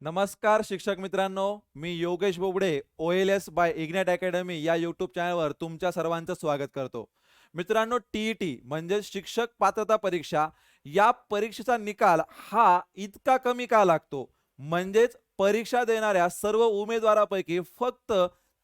नमस्कार शिक्षक मित्रांनो, मी Yogesh Bobade OLS by Ignite Academy या यूट्यूब चॅनलवर तुमच्या सर्वांचं स्वागत करतो. मित्रांनो, TET म्हणजे शिक्षक पात्रता परीक्षा या परीक्षेचा निकाल हा इतका कमी का लागतो? म्हणजेच परीक्षा देणाऱ्या सर्व उमेदवारापैकी फक्त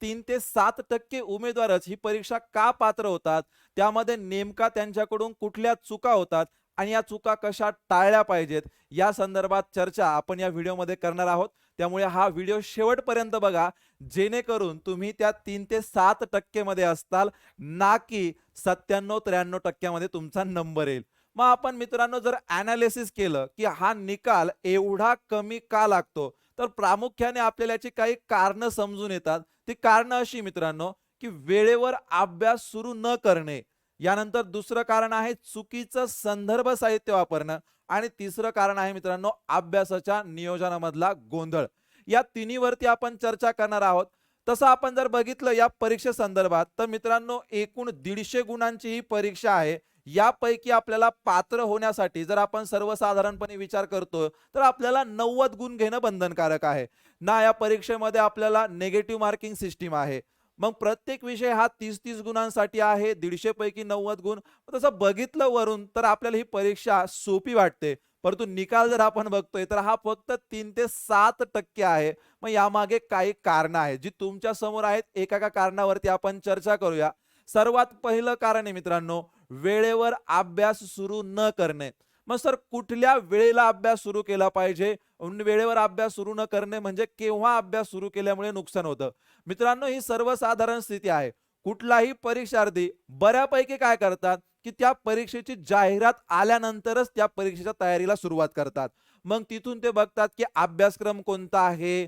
3 ते 7% उमेदवारच ही परीक्षा का पात्र होतात? त्यामध्ये नेमका त्यांच्याकडून कुठल्या चुका होतात आणि या चुका कशा टाळल्या पाहिजेत या संदर्भात चर्चा आपण या व्हिडिओमध्ये करणार आहोत. त्यामुळे हा व्हिडिओ शेवटपर्यंत बघा, जेणेकरून तुम्ही त्या 3 ते 7% मध्ये असताल, ना की 97-93% मध्ये तुमचा नंबर येईल. मग आपण मित्रांनो जर ॲनालिसिस केलं की हा निकाल एवढा कमी का लागतो, तर प्रामुख्याने आपल्याला याची काही कारणं समजून येतात. ती कारणं अशी मित्रांनो, की वेळेवर अभ्यास सुरू न करणे, यानंतर दुसरं कारण आहे चुकीचं संदर्भ साहित्य वापरणं आणि तिसरं कारण आहे मित्रांनो अभ्यासाच्या नियोजनामधला गोंधळ. या तिन्हीवरती आपण चर्चा करणार आहोत. तसं आपण जर बघितलं या परीक्षेसंदर्भात तर मित्रांनो एकूण 150 गुणांची ही परीक्षा आहे. यापैकी आपल्याला पात्र होण्यासाठी जर आपण सर्वसाधारणपणे विचार करतो तर आपल्याला 90 गुण घेणं बंधनकारक आहे. ना या परीक्षेमध्ये आपल्याला निगेटिव्ह मार्किंग सिस्टीम आहे. मग प्रत्येक विषय हा 30-30 गुणांसाठी आहे, 150 पैकी 90 गुण. तसं बघितलं वरून तर आपल्याला ही परीक्षा सोपी वाटते, परंतु निकाल जर आपण बघतोय तर हा फक्त 3 ते 7% आहे. मग यामागे काही कारणं आहेत जी तुमच्या समोर आहेत. एका कारणावरती आपण चर्चा करूया. सर्वात पहिलं कारण आहे मित्रांनो, वेळेवर अभ्यास सुरू न करणे. मग सर कुठल्या वेळेला अभ्यास सुरू केला पाहिजे? वेळेवर अभ्यास सुरू न करणे म्हणजे केव्हा अभ्यास सुरू केल्यामुळे नुकसान होतं? मित्रांनो, ही सर्वसाधारण स्थिती आहे. कुठलाही परीक्षार्थी बऱ्यापैकी काय करतात, की त्या परीक्षेची जाहिरात आल्यानंतरच त्या परीक्षेच्या तयारीला सुरुवात करतात. मग तिथून ते बघतात, की अभ्यासक्रम कोणता आहे,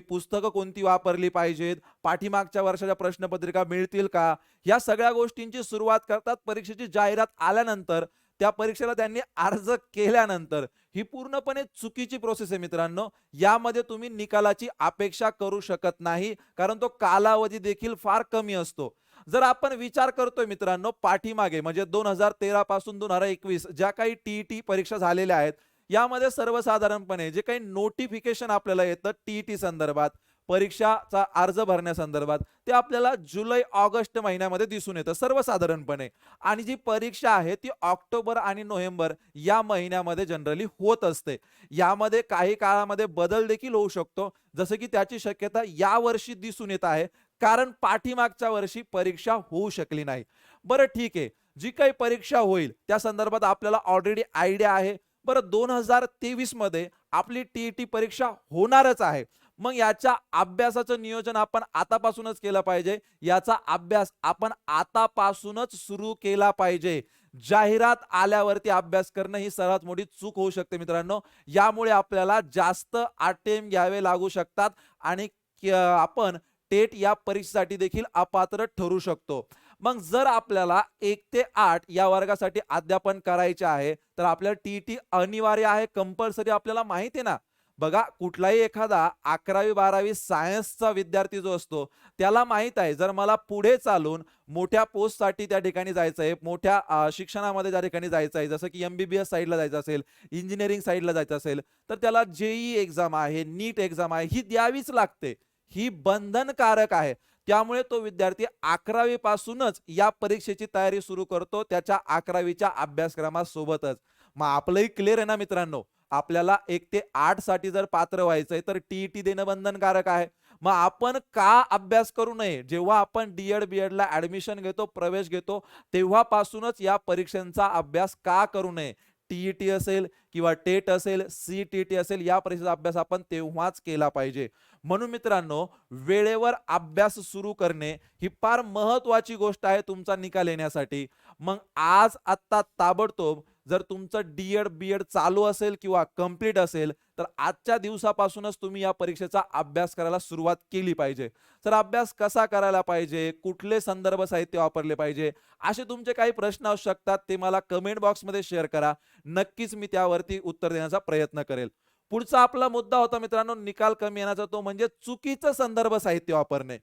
पुस्तकं कोणती वापरली पाहिजेत, पाठीमागच्या वर्षाच्या प्रश्नपत्रिका मिळतील का? या सगळ्या गोष्टींची सुरुवात करतात परीक्षेची जाहिरात आल्यानंतर. त्या परीक्षेला त्यांनी अर्ज केल्यानंतर. ही पूर्णपणे चुकीची प्रोसेस आहे मित्रांनो. यामध्ये तुम्ही निकालाची अपेक्षा करू शकत नाही, कारण तो कालावधी देखील फार कमी असतो. जर आपण विचार करतोय मित्रांनो पाठीमागे म्हणजे 2013 पासून 2021 ज्या काही TET परीक्षा झालेल्या आहेत, यामध्ये सर्वसाधारणपणे जे काही नोटिफिकेशन आपल्याला येतं TET संदर्भात, परीक्षाचा अर्ज भरण्यासंदर्भात, ते आपल्याला जुलै-ऑगस्ट महिन्यामध्ये दिसून येतं सर्वसाधारणपणे. आणि जी परीक्षा आहे ती ऑक्टोबर आणि नोव्हेंबर या महिन्यामध्ये जनरली होत असते. यामध्ये काही काळामध्ये बदल देखील होऊ शकतो, जसं की त्याची शक्यता यावर्षी दिसून येत आहे, कारण पाठीमागच्या वर्षी परीक्षा होऊ शकली नाही. बरं ठीक आहे, जी काही परीक्षा होईल त्या संदर्भात आपल्याला ऑलरेडी आयडिया आहे. बरं 2023 मध्ये आपली TET परीक्षा होणारच आहे. मग याच्या अभ्यासाचं नियोजन आपण आतापासूनच केलं पाहिजे. याचा अभ्यास आपण आतापासूनच सुरू केला पाहिजे. जाहिरात आल्यावरती अभ्यास करणं ही सर्वात मोठी चूक होऊ शकते मित्रांनो. यामुळे आपल्याला जास्त अटेम्प्ट घ्यावे लागू शकतात आणि आपण टेट या परीक्षेसाठी देखील अपात्र ठरू शकतो. मग जर आपल्याला 1 ते 8 या वर्गासाठी अध्यापन करायचे आहे, तर आपल्याला TET अनिवार्य आहे, कंपल्सरी आपल्याला माहिती आहे ना. बघा कुठलाही एखादा 11वी-12वी सायन्सचा विद्यार्थी जो असतो, त्याला माहीत आहे जर मला पुढे चालून मोठ्या पोस्टसाठी त्या ठिकाणी जायचं आहे, मोठ्या शिक्षणामध्ये त्या ठिकाणी जायचं आहे, जसं की MBBS साइडला जायचं असेल, इंजिनिअरिंग साइडला जायचं असेल, तर त्याला JEE एक्झाम आहे, नीट एक्झाम आहे, ही द्यावीच लागते. ही बंधनकारक आहे. त्यामुळे तो विद्यार्थी 11वी पासूनच या परीक्षेची तयारी सुरू करतो त्याच्या 11वीच्या अभ्यासक्रमासोबतच. मग आपलंही क्लिअर आहे ना मित्रांनो. आपल्याला 1 ते 8 साठी जर पात्र व्हायचंय तर TET देणं बंधनकारक आहे. मग आपण का अभ्यास करू नये? जेव्हा आपण DED-BEDला ॲडमिशन घेतो, प्रवेश घेतो, तेव्हापासूनच या परीक्षांचा अभ्यास का करू नये? TET असेल किंवा टेट असेल, CTET असेल, या परीक्षेचा अभ्यास आपण तेव्हाच केला पाहिजे. म्हणून मित्रांनो, वेळेवर अभ्यास सुरू करणे ही फार महत्त्वाची गोष्ट आहे तुमचा निकाल येण्यासाठी. मग आज आत्ता ताबडतोब जर तुमचं DED-BED चालू असेल किंवा कंप्लीट असेल, तर आजच्या दिवसापासूनच तुम्ही या परीक्षेचा अभ्यास करायला सुरुवात केली पाहिजे. तर अभ्यास कसा करायला पाहिजे? कुठले संदर्भ साहित्य वापरले पाहिजे? असे तुमचे काही प्रश्न असू शकतात, ते मला कमेंट बॉक्समध्ये शेअर करा. नक्कीच मी त्यावरती उत्तर देण्याचा प्रयत्न करेल. पुढचा आपला मुद्दा होता मित्रांनो निकाल कमी येण्याचा, तो म्हणजे चुकीचं संदर्भ साहित्य वापरणे.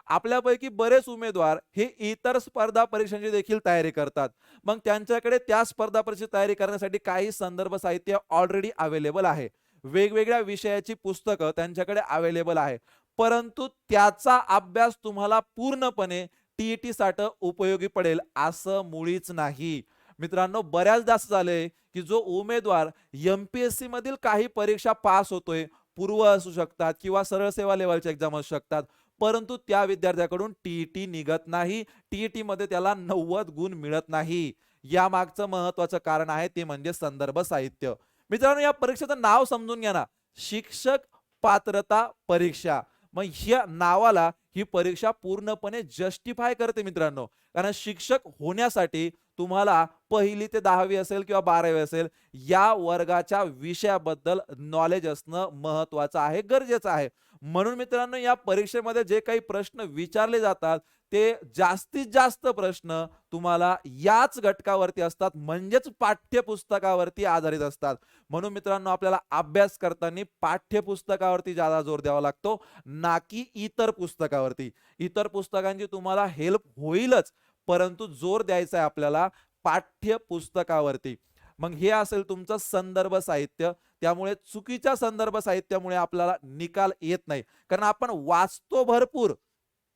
आपल्यापैकी बरेच उमेदवार हे इतर स्पर्धा परीक्षांची देखील तयारी करतात. मग त्यांच्याकडे त्या स्पर्धा परीक्षेची तयारी करण्यासाठी काही संदर्भ साहित्य ऑलरेडी अवेलेबल आहे. वेगवेगळ्या विषयाची पुस्तकं त्यांच्याकडे अवेलेबल आहे. परंतु त्याचा अभ्यास तुम्हाला पूर्णपणे टी साठी उपयोगी पडेल असं मुळीच नाही. मित्रांनो, बऱ्याचदा असं झालंय, की जो उमेदवार एम-पी-एस-सी मधील काही परीक्षा पास होतोय, पूर्व असू शकतात किंवा सरळ सेवा लेव्हलच्या एक्झाम असू शकतात. परंतु त्या विद्यार्थ्याकडून टी निघत नाही. टी-ईटीमध्ये त्याला 90 गुण मिळत नाही. यामागचं महत्त्वाचं कारण आहे ते म्हणजे संदर्भ साहित्य. मित्रांनो, या परीक्षेचं नाव समजून घ्या ना. शिक्षक पात्रता परीक्षा. मग ह्या नावाला ही परीक्षा पूर्णपणे जस्टिफाय करते मित्रांनो. कारण शिक्षक होण्यासाठी तुम्हाला 1ली ते 10वी असेल किंवा 12वी असेल, या वर्गाच्या विषयाबद्दल नॉलेज असणं महत्त्वाचं आहे, गरजेचं आहे. म्हणून मित्रांनो, या परीक्षेमध्ये जे काही प्रश्न विचारले जातात ते जास्तीत जास्त प्रश्न तुम्हाला याच घटकावरती असतात, म्हणजेच पाठ्यपुस्तकावरती आधारित असतात. म्हणून मित्रांनो, आपल्याला अभ्यास करताना पाठ्यपुस्तकावरती ज्यादा जोर द्यावा लागतो, ना की इतर पुस्तकावरती. इतर पुस्तकांची तुम्हाला हेल्प होईलच, परंतु जोर द्यायचा आहे आपल्याला पाठ्यपुस्तकावरती. मग हे असेल तुमचं संदर्भ साहित्य. त्यामुळे चुकीच्या संदर्भ साहित्यामुळे आपल्याला निकाल येत नाही. कारण आपण वाचतो भरपूर,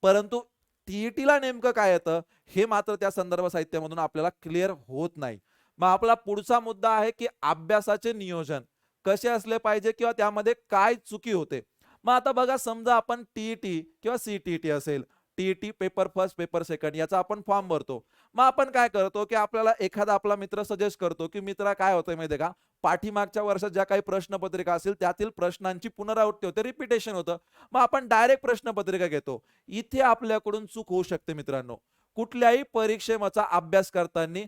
परंतु टीईटीला नेमकं काय येतं हे मात्र त्या संदर्भ साहित्यामधून आपल्याला क्लिअर होत नाही. मग आपला पुढचा मुद्दा आहे की अभ्यासाचे नियोजन कसे असले पाहिजे किंवा त्यामध्ये काय चुकी होते. मग आता बघा, समजा आपण टीईटी किंवा सीटीईटी असेल, TET paper first paper second याचा आपण फॉर्म भरतो. मग आपण काय करतो की आपल्याला एखादा आपला मित्र सजेस्ट करतो की मित्रा काय होतंय माहितीये का, पाठीमागच्या वर्षात ज्या काही प्रश्नपत्रिका असेल त्यातील प्रश्नांची पुनरावृत्ती होते, रिपिटेशन होतं. मग आपण डायरेक्ट प्रश्नपत्रिका घेतो. इथे आपल्याकडून चूक होऊ शकते मित्रांनो. कुठल्याही परीक्षेचा अभ्यास करताना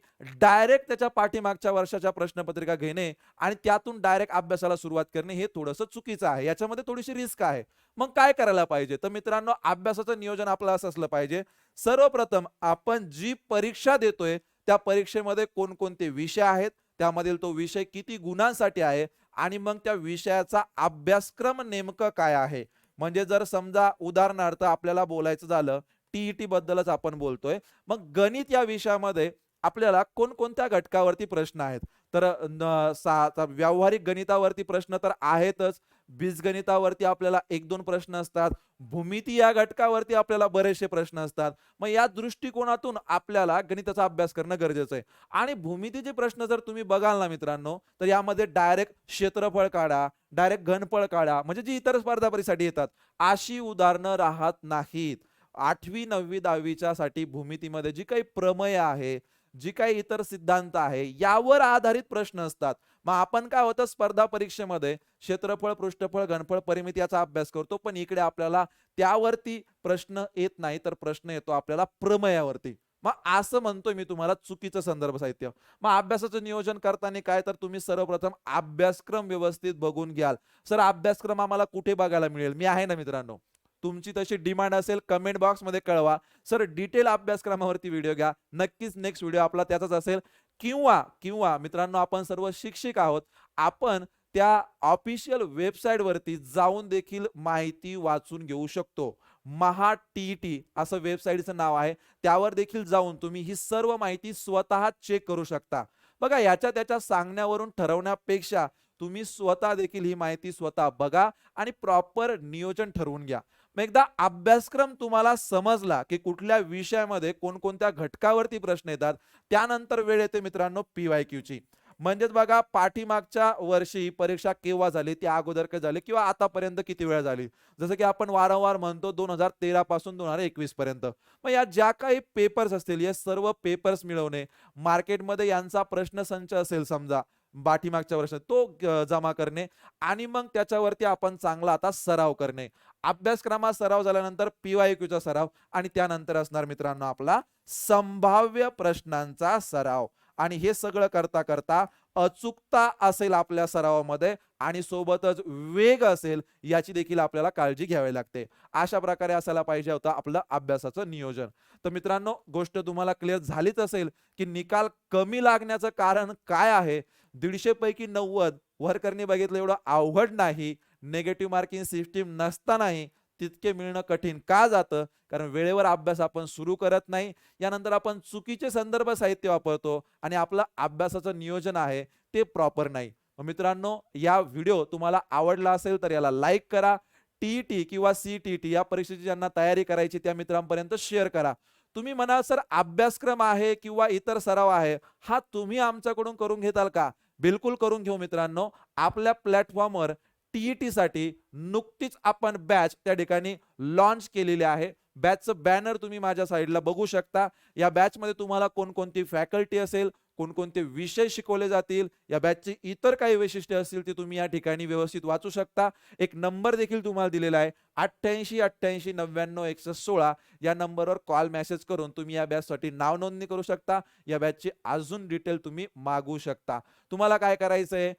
डायरेक्ट त्याच्या पाठीमागच्या वर्षाच्या प्रश्नपत्रिका घेणे आणि त्यातून डायरेक्ट अभ्यासाला सुरुवात करणे हे थोडंसं चुकीचं आहे. याच्यामध्ये थोडीशी रिस्क आहे. मग काय करायला पाहिजे, तर मित्रांनो, अभ्यासाचं नियोजन आपलं असं असलं पाहिजे. सर्वप्रथम आपण जी परीक्षा देतोय त्या परीक्षेमध्ये कोणकोणते विषय आहेत, त्यामधील तो विषय किती गुणांसाठी आहे आणि मग त्या विषयाचा अभ्यासक्रम नेमकं काय आहे. म्हणजे जर समजा उदाहरणार्थ आपल्याला बोलायचं झालं, टीईटी बद्दलच आपण बोलतोय, मग गणित या विषयामध्ये आपल्याला कोणकोणत्या घटकावरती प्रश्न आहेत, तर व्यावहारिक गणितावरती प्रश्न तर आहेतच. बीजगणितावरती आपल्याला 1-2 प्रश्न असतात. भूमिती या घटकावरती आपल्याला बरेचसे प्रश्न असतात. मग या दृष्टिकोनातून आपल्याला गणिताचा अभ्यास करणं गरजेचं आहे. आणि भूमितीचे प्रश्न जर तुम्ही बघाल ना मित्रांनो, तर यामध्ये डायरेक्ट क्षेत्रफळ काढा, डायरेक्ट घनफळ काढा, म्हणजे जी इतर स्पर्धा परीक्षेसाठी येतात अशी उदाहरणं राहत नाहीत. 8वी 9वी 10वीच्या साठी भूमितीमध्ये जी काही प्रमेय आहे, जी काही इतर सिद्धांत आहे, यावर आधारित प्रश्न असतात. मग आपण काय होतं, स्पर्धा परीक्षेमध्ये क्षेत्रफळ, पृष्ठफळ, घनफळ, परिमिती याचा अभ्यास करतो, पण इकडे आपल्याला त्यावरती प्रश्न येत नाही, तर प्रश्न येतो आपल्याला प्रमेयावरती. मग असं म्हणतोय मी तुम्हाला चुकीचं संदर्भ साहित्य. मग अभ्यासाचं नियोजन करताना काय, तर तुम्ही सर्वप्रथम अभ्यासक्रम व्यवस्थित बघून घ्याल. सर, अभ्यासक्रम आम्हाला कुठे बघायला मिळेल? मी आहे ना मित्रांनो. तुमची तशी डिमांड असेल कमेंट बॉक्समध्ये कळवा. सर, डिटेल अभ्यासक्रमावरती व्हिडिओ घ्या. नक्कीच नेक्स्ट व्हिडिओ आपला त्याचाच असेल. किंवा किंवा मित्रांनो, आपण सर्व शिक्षक आहोत. आपण त्या ऑफिशियल वेबसाईटवरती जाऊन देखील माहिती वाचून घेऊ शकतो. महा टीईटी असं वेबसाईटचं नाव आहे. त्यावर देखील जाऊन तुम्ही ही सर्व माहिती स्वतः चेक करू शकता. बघा, याच्या त्याच्या सांगण्यावरून ठरवण्यापेक्षा तुम्ही स्वतः देखील ही माहिती स्वतः बघा आणि प्रॉपर नियोजन ठरवून घ्या. मग एकदा अभ्यासक्रम तुम्हाला समजला की कुठल्या विषयामध्ये कोणकोणत्या घटकावरती प्रश्न येतात, त्यानंतर वेळ येते मित्रांनो PYQची. म्हणजेच बघा, पाठीमागच्या वर्षी परीक्षा केव्हा झाली, त्या अगोदर काय झाली किंवा आतापर्यंत किती वेळ झाली. जसं की आपण वारंवार म्हणतो 2013 पासून 2021 पर्यंत. मग या ज्या काही पेपर्स असतील, या सर्व पेपर्स मिळवणे, मार्केटमध्ये यांचा प्रश्नसंच असेल समजा पाठीमागच्या वर्षात, तो जमा करणे आणि मग त्याच्यावरती आपण चांगला आता सराव करणे. अभ्यासक्रमात सराव झाल्यानंतर PYQचा सराव आणि त्यानंतर असणार मित्रांनो आपला संभाव्य प्रश्नांचा सराव. आणि हे सगळं करता करता अचूकता असेल आपल्या सरावामध्ये आणि सोबतच वेग असेल, याची देखील आपल्याला काळजी घ्यावी लागते. अशा प्रकारे असायला पाहिजे होतं आपलं अभ्यासाचं नियोजन. तर मित्रांनो, गोष्ट तुम्हाला क्लिअर झालीच असेल की निकाल कमी लागण्याचं कारण काय आहे. 150 पैकी 90 वर्करने बघितलं एवढं अवघड नाही. नेगेटिव्ह मार्किंग सिस्टीम नसतानाही तितके मिळणं कठीण का जातं, कारण वेळेवर अभ्यास आपण सुरू करत नाही. यानंतर आपण चुकीचे संदर्भ साहित्य वापरतो आणि आपलं अभ्यासाचं नियोजन आहे ते प्रॉपर नाही. मित्रांनो, या व्हिडिओ तुम्हाला आवडला असेल तर याला लाईक करा. टीईटी किंवा सीटीटी या परीक्षेची ज्यांना तयारी करायची त्या मित्रांपर्यंत शेअर करा. तुम्ही म्हणाल सर अभ्यासक्रम आहे किंवा इतर सराव आहे, हा तुम्ही आमच्याकडून करून घेताल का? बिलकुल करून घेऊ मित्रांनो. आपल्या प्लॅटफॉर्मवर टीईटीसाठी नुकतीच आपण बॅच त्या ठिकाणी लॉन्च केलेली आहे. बॅचचं बॅनर तुम्ही माझ्या साईडला बघू शकता. या बॅचमध्ये तुम्हाला कोणकोणती फॅकल्टी असेल, कोणकोणते विषय शिकवले जातील, या बॅचची इतर काही वैशिष्ट्ये असतील ती तुम्ही या ठिकाणी व्यवस्थित वाचू शकता. एक नंबर देखील तुम्हाला दिलेला आहे 88 88 99 116 या नंबरवर कॉल मेसेज करून तुम्ही या बॅचसाठी नाव नोंदणी करू शकता. या बॅचची अजून डिटेल तुम्ही मागवू शकता. तुम्हाला काय करायचंय,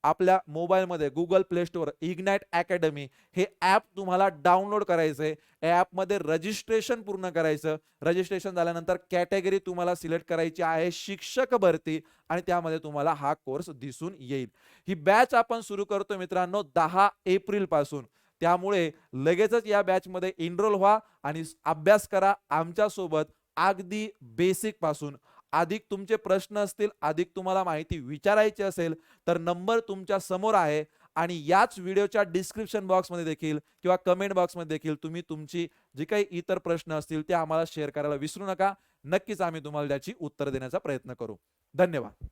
आपल्या मोबाईलमध्ये Google play store ignite academy हे ॲप तुम्हाला डाउनलोड करायचंय. या ॲपमध्ये रजिस्ट्रेशन पूर्ण करायचं. रजिस्ट्रेशन झाल्यानंतर कॅटेगरी तुम्हाला सिलेक्ट करायची आहे शिक्षक भरती आणि त्यामध्ये तुम्हाला हा कोर्स दिसून येईल. ही बॅच आपण सुरू करतो मित्रांनो 10 एप्रिल पासून. त्यामुळे लगेचच या बॅचमध्ये एनरोल व्हा आणि अभ्यास करा आमच्यासोबत अगदी बेसिक पासून. अधिक तुमचे प्रश्न असतील, अधिक तुम्हाला माहिती विचारायची असेल तर नंबर तुमच्या समोर आहे आणि याच व्हिडिओच्या डिस्क्रिप्शन बॉक्समध्ये देखील किंवा कमेंट बॉक्समध्ये देखील तुम्ही तुमची जी काही इतर प्रश्न असतील ते आम्हाला शेअर करायला विसरू नका. नक्कीच आम्ही तुम्हाला त्याची उत्तर देण्याचा प्रयत्न करू. धन्यवाद.